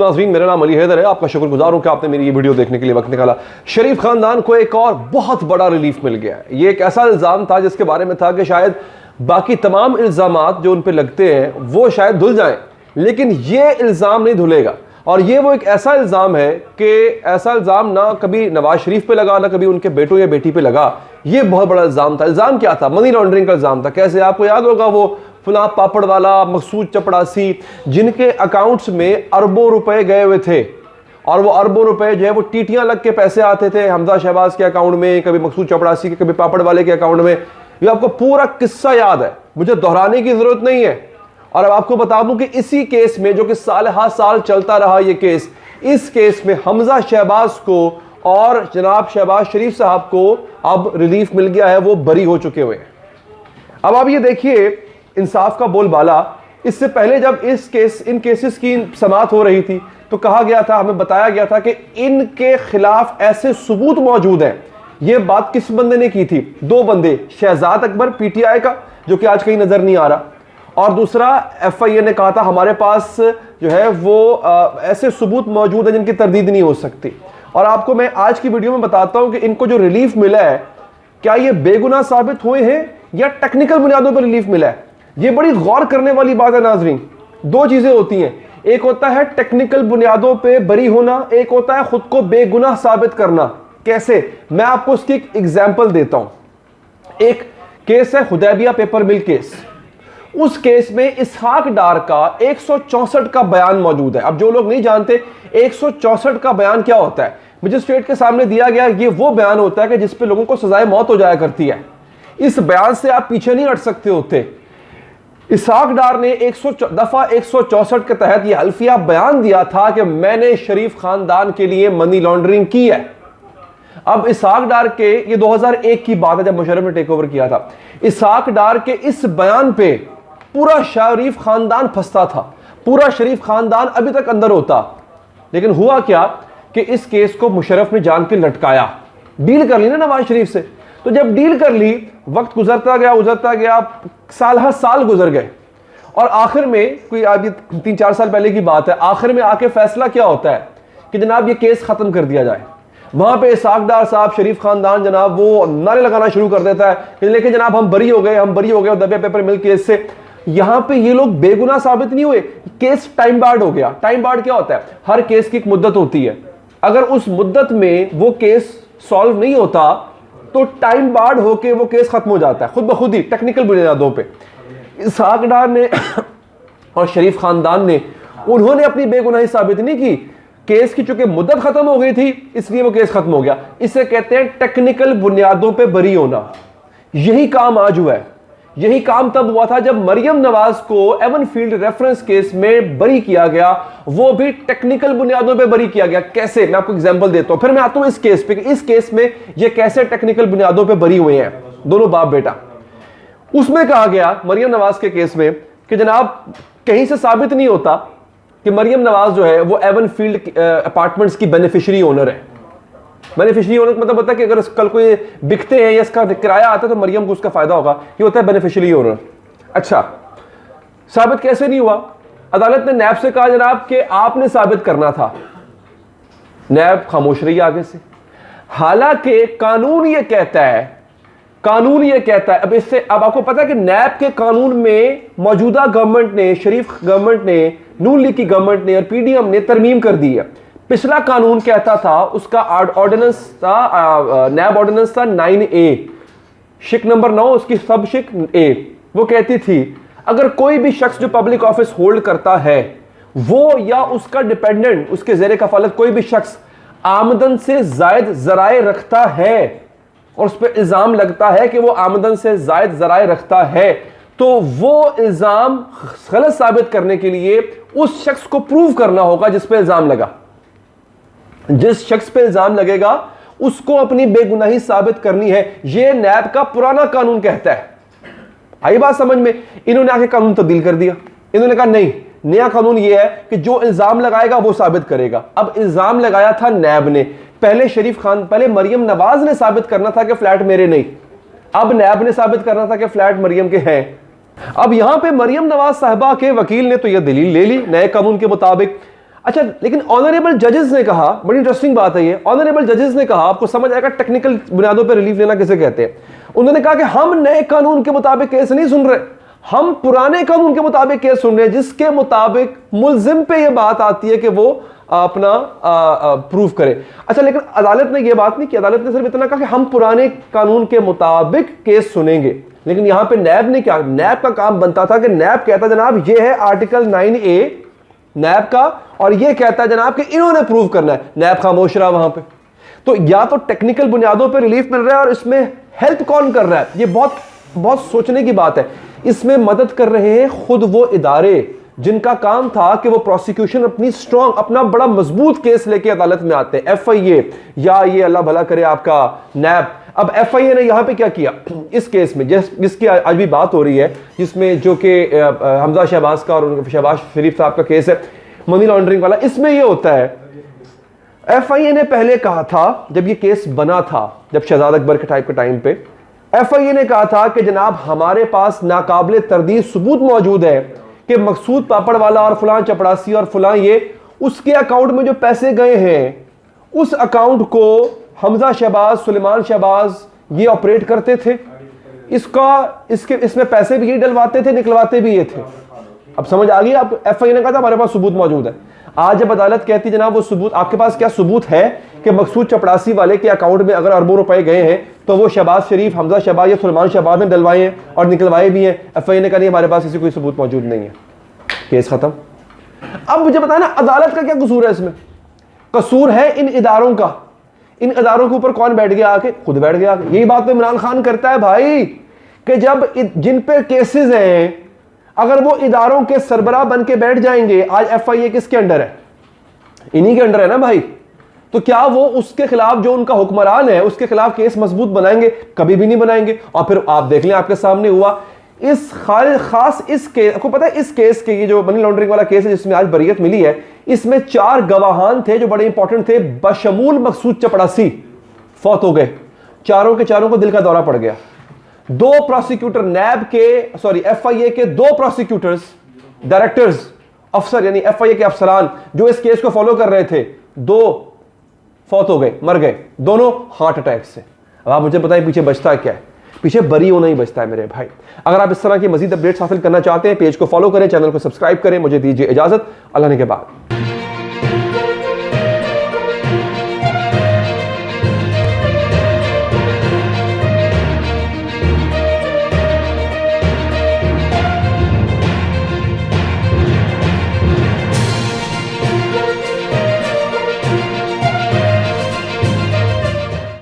नाज़रीन, मेरा नाम अली हैदर है। आपका शुक्रगुजार हूं कि आपने मेरी ये वीडियो देखने के लिए वक्त निकाला। शरीफ खानदान को एक और बहुत बड़ा रिलीफ मिल गया है। ये एक ऐसा इल्ज़ाम था जिसके बारे में था कि शायद बाकी तमाम इल्ज़ामात जो उन पर लगते हैं वो शायद धुल जाएं, लेकिन ये इल्ज़ाम नहीं धुलेगा। और ये वो एक ऐसा इल्ज़ाम है कि ऐसा इल्ज़ाम ना कभी नवाज शरीफ पे लगा, ना कभी उनके बेटों या बेटी पे लगा। ये बहुत बड़ा इल्ज़ाम था। इल्ज़ाम क्या था? मनी लॉन्ड्रिंग का इल्ज़ाम था। कैसे? आपको याद होगा वो फुला पापड़ वाला, मकसूद चपड़ासी, जिनके अकाउंट्स में अरबों रुपए गए हुए थे, और वो अरबों रुपए जो है वो टीटियां लग के पैसे आते थे हमजा शहबाज के अकाउंट में, कभी मकसूद चपड़ासी के, कभी पापड़ वाले के अकाउंट में। ये आपको पूरा किस्सा याद है, मुझे दोहराने की जरूरत नहीं है। और अब आपको बता दूं कि इसी केस में, जो कि साल हर साल चलता रहा ये केस, इस केस में हमजा शहबाज को और जनाब शहबाज शरीफ साहब को अब रिलीफ मिल गया है, वो बरी हो चुके हुए हैं। अब आप ये देखिए इंसाफ का बोलबाला। इससे पहले जब इन केसेस की समाअत हो रही थी तो कहा गया था, हमें बताया गया था कि इनके खिलाफ ऐसे सबूत मौजूद हैं। ये बात किस बंदे ने की थी? दो बंदे, शहजाद अकबर पीटीआई का, जो कि आज कहीं नजर नहीं आ रहा, और दूसरा एफआईए ने कहा था हमारे पास जो है वो ऐसे सबूत मौजूद हैं जिनकी तरदीद नहीं हो सकती। और आपको मैं आज की वीडियो में बताता हूं कि इनको जो रिलीफ मिला है, क्या ये बेगुनाह साबित हुए हैं या टेक्निकल बुनियादों पर रिलीफ मिला है? ये बड़ी गौर करने वाली बात है नाजरीन। दो चीजें होती हैं, एक होता है टेक्निकल बुनियादों पे बरी होना, एक होता है खुद को बेगुनाह साबित करना। कैसे? मैं आपको उसकी एक एग्जांपल देता हूं। एक केस है हुदैबिया पेपर मिल केस। उस केस में इसहाक डार का 164 का बयान मौजूद है। अब जो लोग नहीं जानते 164 का बयान क्या होता है, मजिस्ट्रेट के सामने दिया गया, ये वो बयान होता है कि जिसपे लोगों को सजाए मौत हो जाया करती है। इस बयान से आप पीछे नहीं हट सकते होते। इसहाक डार ने दफा 164 के तहत यह हल्फिया बयान दिया था कि मैंने शरीफ खानदान के लिए मनी लॉन्ड्रिंग की है। अब इसहाक डार के, ये 2001 की बात है जब मुशर्रफ ने टेक ओवर किया था। इसहाक डार के इस बयान पे पूरा शरीफ खानदान फंसता था, पूरा शरीफ खानदान अभी तक अंदर होता। लेकिन हुआ क्या कि इस केस को मुशर्रफ ने जान के लटकाया। डील कर ली ना नवाज शरीफ से, तो जब डील कर ली, वक्त गुजरता गया, साल हर साल गुजर गए, और आखिर में, कोई अभी 3-4 साल पहले की बात है, आखिर में आके फैसला क्या होता है कि जनाब ये केस खत्म कर दिया जाए। वहां पे इसहाक डार साहब, शरीफ खानदान जनाब वो नारे लगाना शुरू कर देता है कि लेकिन जनाब हम बरी हो गए हुदैबिया पेपर मिल केस से। यहां पे ये लोग बेगुनाह साबित नहीं हुए, केस टाइम बार्ड हो गया। टाइम बार्ड क्या होता है? हर केस की एक मुद्दत होती है, अगर उस मुद्दत में वो केस सॉल्व नहीं होता तो टाइम बार्ड होके वो केस खत्म हो जाता है खुद ब खुद ही, टेक्निकल बुनियादों पे। इसहाक डार ने और शरीफ खानदान ने, उन्होंने अपनी बेगुनाही साबित नहीं की। केस की चूंकि मुद्दत खत्म हो गई थी, इसलिए वो केस खत्म हो गया। इसे कहते हैं टेक्निकल बुनियादों पे बरी होना। यही काम आज हुआ है। यही काम तब हुआ था जब मरियम नवाज को एवनफील्ड रेफरेंस केस में बरी किया गया, वो भी टेक्निकल बुनियादों पे बरी किया गया। कैसे? मैं आपको एग्जांपल देता हूं, फिर मैं आता हूं इस केस पे। इस केस में ये कैसे टेक्निकल बुनियादों पे बरी हुए हैं दोनों बाप बेटा। उसमें कहा गया मरियम नवाज के केस में कि जनाब कहीं से साबित नहीं होता कि मरियम नवाज जो है वो एवनफील्ड अपार्टमेंट्स की बेनिफिशियरी ओनर है। बेनिफिशियरी ओनर मतलब होता है कि अगर कल कोई बिकते हैं या इसका किराया आता है तो मरियम को उसका फायदा होगा, ये होता है बेनिफिशियरी ओनर। अच्छा, साबित कैसे नहीं हुआ? अदालत ने नैब से कहा जनाब कि आपने साबित करना था। नैब खामोश रही आगे से, हालांकि कानून ये कहता है, अब इससे, अब आपको पता है कि नैब के कानून में मौजूदा गवर्नमेंट ने, शरीफ गवर्नमेंट ने, नून लीग की गवर्नमेंट ने और पीडीएम ने तरमीम कर दी है। पिछला कानून कहता था, उसका ऑर्डिनेंस था, नैब ऑर्डिनेंस था 9A, शिक नंबर 9, उसकी सब शिक A। वो कहती थी अगर कोई भी शख्स जो पब्लिक ऑफिस होल्ड करता है, वो या उसका डिपेंडेंट, उसके ज़ेरे कफालत कोई भी शख्स आमदन से जायद जराए रखता है और उस पर इल्जाम लगता है कि वो आमदन से जायद जराए रखता है, तो वो इल्जाम गलत साबित करने के लिए उस शख्स को प्रूव करना होगा जिस पे इल्जाम लगा। जिस शख्स पे इल्जाम लगेगा उसको अपनी बेगुनाही साबित करनी है। यह नैब का पुराना कानून कहता है। आई बात समझ में? इन्होंने आके कानून तब्दील कर दिया। इन्होंने कहा नहीं, नया कानून यह है कि जो इल्जाम लगाएगा वो साबित करेगा। अब इल्जाम लगाया था नैब ने, पहले मरियम नवाज ने साबित करना था कि फ्लैट मेरे नहीं, अब नैब ने साबित करना था कि फ्लैट मरियम के हैं। अब यहां पे मरियम नवाज साहिबा के वकील ने तो यह दलील ले ली नए कानून के मुताबिक। अच्छा, लेकिन ऑनरेबल जजेस ने कहा, बड़ी इंटरेस्टिंग बात है ये, ऑनरेबल जजेस ने कहा, आपको समझ आएगा टेक्निकल बुनियादों पर रिलीफ लेना किसे कहते हैं। उन्होंने कहा कि हम नए कानून के मुताबिक केस नहीं सुन रहे, हम पुराने कानून के मुताबिक केस सुन रहे हैं, जिसके मुताबिक मुल्जिम पे यह बात आती है कि वो अपना प्रूफ करे। अच्छा, लेकिन अदालत ने यह बात नहीं की, अदालत ने सिर्फ इतना कहा कि हम पुराने कानून के मुताबिक केस सुनेंगे। लेकिन यहां पे नैब ने क्या, नैब का काम बनता था कि नैब कहता जनाब ये है आर्टिकल 9A नैब का, और ये कहता है जनाब कि इन्होंने प्रूव करना है, नैब खामोश रहा वहां पे। तो या तो टेक्निकल बुनियादों पे रिलीफ मिल रहा है, और इसमें हेल्प कौन कर रहा है, ये बहुत बहुत सोचने की बात है। इसमें मदद कर रहे हैं खुद वो इदारे जिनका काम था कि वो प्रोसिक्यूशन अपनी स्ट्रॉन्ग, अपना बड़ा मजबूत केस लेके अदालत में आते हैं, FIA या ये अल्लाह भला करे आपका नैब। अब FIA ने यहां पे क्या किया इस केस में, जिसकी आज भी बात हो रही है, जिसमें जो कि हमजा शहबाज का और शहबाज शरीफ साहब का केस है, मनी लॉन्ड्रिंग वाला। इसमें ये होता है, FIA ने पहले कहा था, जब ये केस बना था, जब शहजाद अकबर के टाइप के टाइम पे, FIA ने कहा था कि जनाब हमारे पास नाकाबिले तरदीद सबूत मौजूद है कि मकसूद पापड़वाला और फलां चपड़ासी और फलां ये, उसके अकाउंट में जो पैसे गए हैं उस अकाउंट को हमजा शहबाज, सुलेमान शहबाज ये ऑपरेट करते थे, इसमें पैसे भी ये डलवाते थे, निकलवाते भी ये थे। अब समझ आ गई आप, FIA ने कहा था हमारे पास सबूत मौजूद है। आज जब अदालत कहती जनाब वो सबूत, आपके पास क्या सबूत है कि मकसूद चपड़ासी वाले के अकाउंट में अगर अरबों रुपए गए हैं तो वो शहबाज शरीफ, हमजा शहबाज या सुलेमान शहबाज ने डलवाए हैं और निकलवाए भी हैं। FIA ने कहा नहीं हमारे पास ऐसी कोई सबूत मौजूद नहीं है, केस खत्म। अब मुझे बताया ना अदालत का क्या कसूर है इसमें, कसूर है इन इदारों का। इन इदारों के ऊपर कौन बैठ गया आके, खुद बैठ गया आके। यही बात तो इमरान खान करता है भाई, कि जब जिन पे केसेस हैं अगर वो इदारों के सरबराह बन के बैठ जाएंगे, आज FIA किसके अंडर है, इन्हीं के अंडर है ना भाई, तो क्या वो उसके खिलाफ जो उनका हुक्मरान है उसके खिलाफ केस मजबूत बनाएंगे? कभी भी नहीं बनाएंगे। और फिर आप देख लें आपके सामने हुआ इस खास इस केस, आपको पता है इस केस के, ये जो मनी लॉन्ड्रिंग वाला केस है जिसमें आज बरीयत मिली है, इसमें 4 गवाहान थे जो बड़े इंपॉर्टेंट थे, बशमूल मकसूद चपड़ासी फौत हो गए, चारों के चारों को दिल का दौरा पड़ गया। 2 प्रोसिक्यूटर नैब के, सॉरी FIA के 2 प्रोसिक्यूटर्स, डायरेक्टर्स, अफसर यानी FIA के अफसरान जो इस केस को फॉलो कर रहे थे, 2 फौत हो गए, मर गए, दोनों हार्ट अटैक से। अब आप मुझे बताएं पीछे बचता क्या है? पीछे बरी होना ही बचता है मेरे भाई। अगर आप इस तरह की मजीद अपडेट्स हासिल करना चाहते हैं, पेज को फॉलो करें, चैनल को सब्सक्राइब करें। मुझे दीजिए इजाजत, अल्लाह ने के बाद।